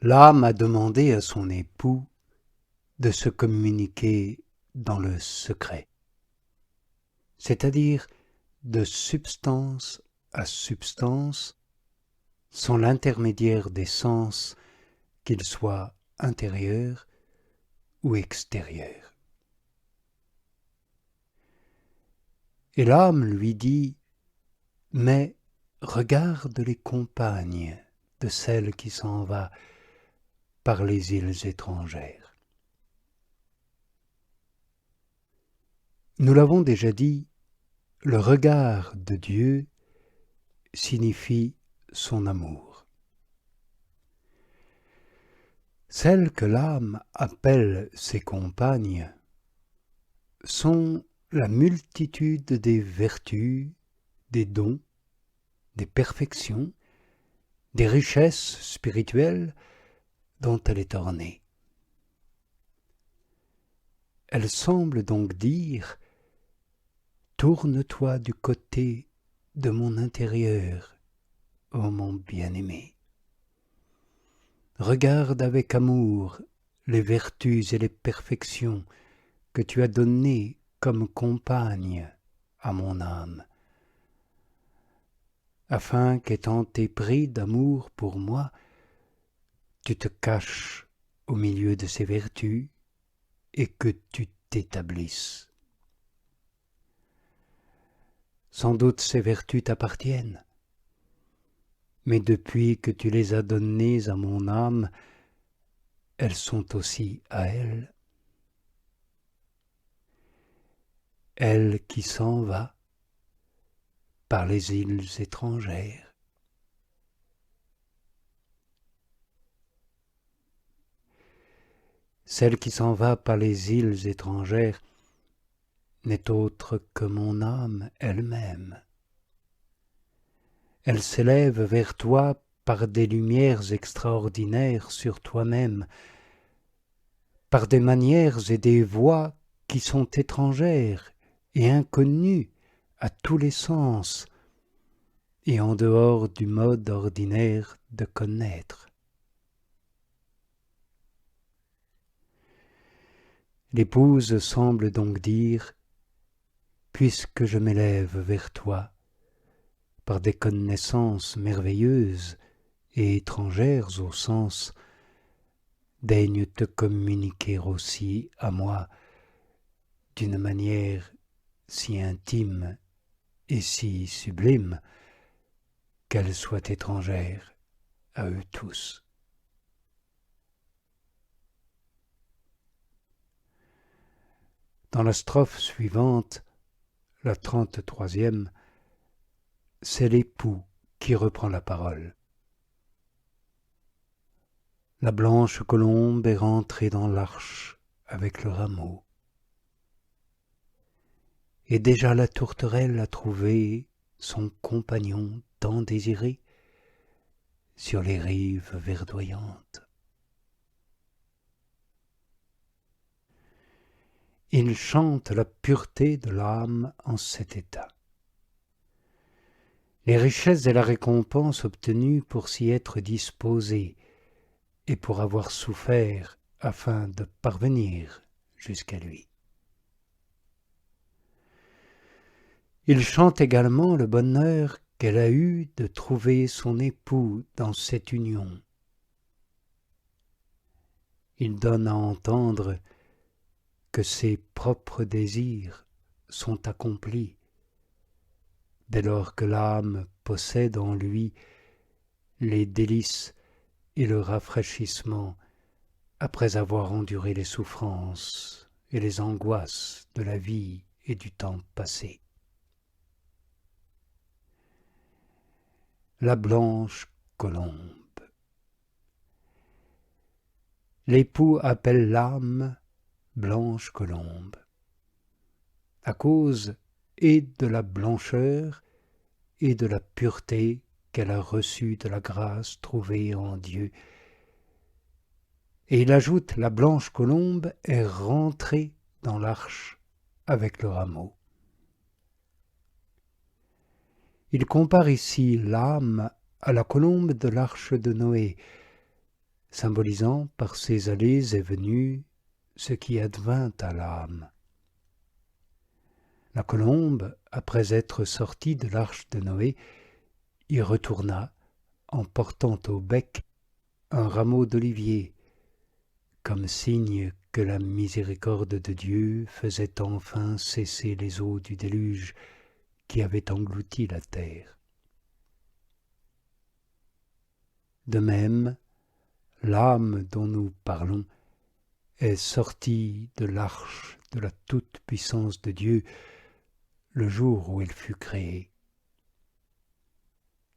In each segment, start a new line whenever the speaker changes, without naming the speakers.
L'âme a demandé à son époux de se communiquer dans le secret, c'est-à-dire de substance à substance, sans l'intermédiaire des sens, qu'ils soient intérieurs ou extérieurs. Et l'âme lui dit « Mais regarde les compagnes de celle qui s'en va par les îles étrangères. » Nous l'avons déjà dit, le regard de Dieu signifie son amour. Celles que l'âme appelle ses compagnes sont la multitude des vertus, des dons, des perfections, des richesses spirituelles dont elle est ornée. Elle semble donc dire « Tourne-toi du côté de mon intérieur, ô mon bien-aimé. Regarde avec amour les vertus et les perfections que tu as données comme compagne à mon âme, afin qu'étant épris d'amour pour moi, tu te caches au milieu de ces vertus et que tu t'établisses. Sans doute ces vertus t'appartiennent, mais depuis que tu les as données à mon âme, elles sont aussi à elle. Elle qui s'en va par les îles étrangères. Celle qui s'en va par les îles étrangères n'est autre que mon âme elle-même. Elle s'élève vers toi par des lumières extraordinaires sur toi-même, par des manières et des voies qui sont étrangères et inconnues à tous les sens et en dehors du mode ordinaire de connaître. L'épouse semble donc dire « Puisque je m'élève vers toi, par des connaissances merveilleuses et étrangères au sens, daigne te communiquer aussi à moi d'une manière si intime et si sublime qu'elle soit étrangère à eux tous. » Dans la strophe suivante, la 33e, c'est l'époux qui reprend la parole. La blanche colombe est rentrée dans l'arche avec le rameau. Et déjà la tourterelle a trouvé son compagnon tant désiré sur les rives verdoyantes. Il chante la pureté de l'âme en cet état. Les richesses et la récompense obtenues pour s'y être disposées et pour avoir souffert afin de parvenir jusqu'à lui. Il chante également le bonheur qu'elle a eu de trouver son époux dans cette union. Il donne à entendre que ses propres désirs sont accomplis dès lors que l'âme possède en lui les délices et le rafraîchissement après avoir enduré les souffrances et les angoisses de la vie et du temps passé. La blanche colombe. L'époux appelle l'âme blanche colombe, à cause et de la blancheur et de la pureté qu'elle a reçue de la grâce trouvée en Dieu. Et il ajoute, la blanche colombe est rentrée dans l'arche avec le rameau. Il compare ici l'âme à la colombe de l'arche de Noé, symbolisant par ses allées et venues ce qui advint à l'âme. La colombe, après être sortie de l'arche de Noé, y retourna en portant au bec un rameau d'olivier, comme signe que la miséricorde de Dieu faisait enfin cesser les eaux du déluge qui avaient englouti la terre. De même, l'âme dont nous parlons est sortie de l'arche de la toute-puissance de Dieu le jour où elle fut créée.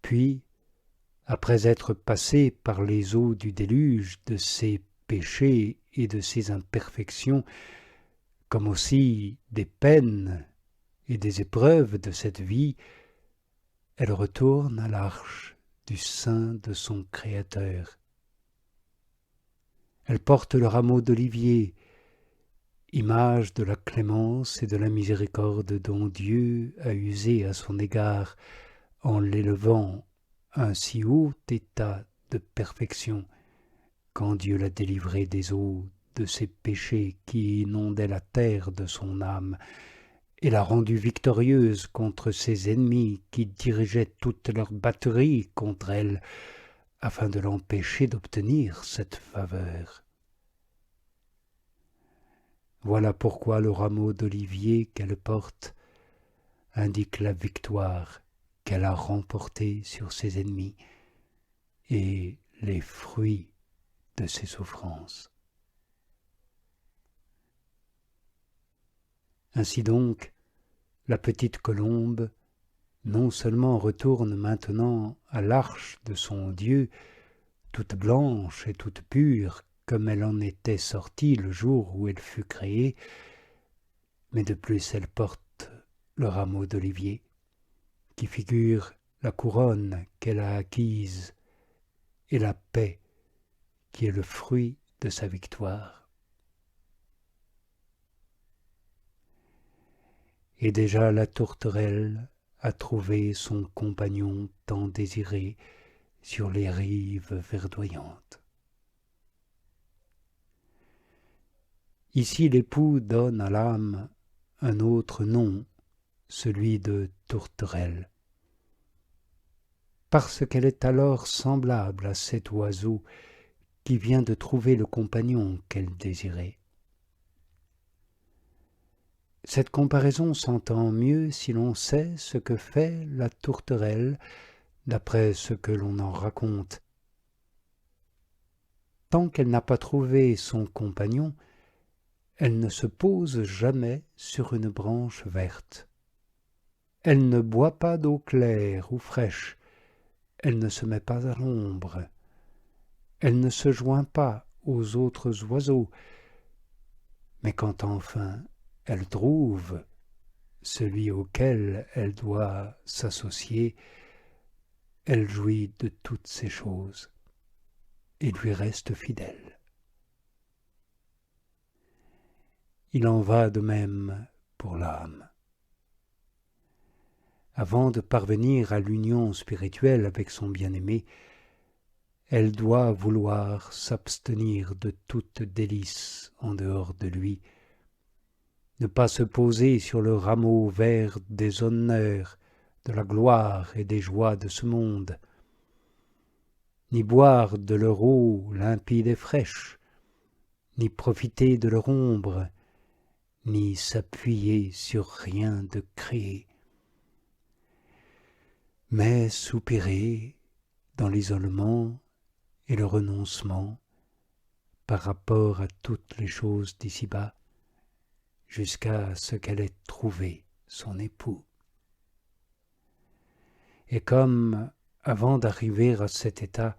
Puis, après être passée par les eaux du déluge de ses péchés et de ses imperfections, comme aussi des peines et des épreuves de cette vie, elle retourne à l'arche du sein de son Créateur. Elle porte le rameau d'olivier, image de la clémence et de la miséricorde dont Dieu a usé à son égard en l'élevant à un si haut état de perfection quand Dieu l'a délivré des eaux de ses péchés qui inondaient la terre de son âme et l'a rendue victorieuse contre ses ennemis qui dirigeaient toute leur batterie contre elle afin de l'empêcher d'obtenir cette faveur. Voilà pourquoi le rameau d'olivier qu'elle porte indique la victoire qu'elle a remportée sur ses ennemis et les fruits de ses souffrances. Ainsi donc, la petite colombe non seulement retourne maintenant à l'arche de son Dieu, toute blanche et toute pure, comme elle en était sortie le jour où elle fut créée, mais de plus elle porte le rameau d'olivier, qui figure la couronne qu'elle a acquise et la paix qui est le fruit de sa victoire. Et déjà la tourterelle a trouvé son compagnon tant désiré sur les rives verdoyantes. Ici l'époux donne à l'âme un autre nom, celui de tourterelle, parce qu'elle est alors semblable à cet oiseau qui vient de trouver le compagnon qu'elle désirait. Cette comparaison s'entend mieux si l'on sait ce que fait la tourterelle d'après ce que l'on en raconte. Tant qu'elle n'a pas trouvé son compagnon, elle ne se pose jamais sur une branche verte. Elle ne boit pas d'eau claire ou fraîche, elle ne se met pas à l'ombre, elle ne se joint pas aux autres oiseaux, mais quand enfin elle trouve celui auquel elle doit s'associer, elle jouit de toutes ces choses et lui reste fidèle. Il en va de même pour l'âme. Avant de parvenir à l'union spirituelle avec son bien-aimé, elle doit vouloir s'abstenir de toute délice en dehors de lui, ne pas se poser sur le rameau vert des honneurs, de la gloire et des joies de ce monde, ni boire de leur eau limpide et fraîche, ni profiter de leur ombre, ni s'appuyer sur rien de créé, mais soupirer dans l'isolement et le renoncement par rapport à toutes les choses d'ici-bas, jusqu'à ce qu'elle ait trouvé son époux. Et comme, avant d'arriver à cet état,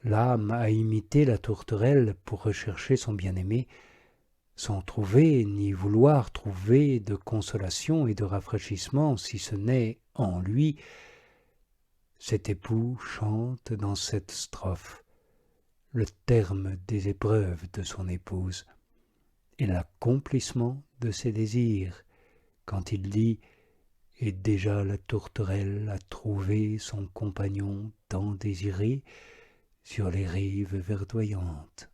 l'âme a imité la tourterelle pour rechercher son bien-aimé, sans trouver ni vouloir trouver de consolation et de rafraîchissement si ce n'est en lui, cet époux chante dans cette strophe le terme des épreuves de son épouse et l'accomplissement de ses désirs, quand il dit « Et déjà la tourterelle a trouvé son compagnon tant désiré, sur les rives verdoyantes.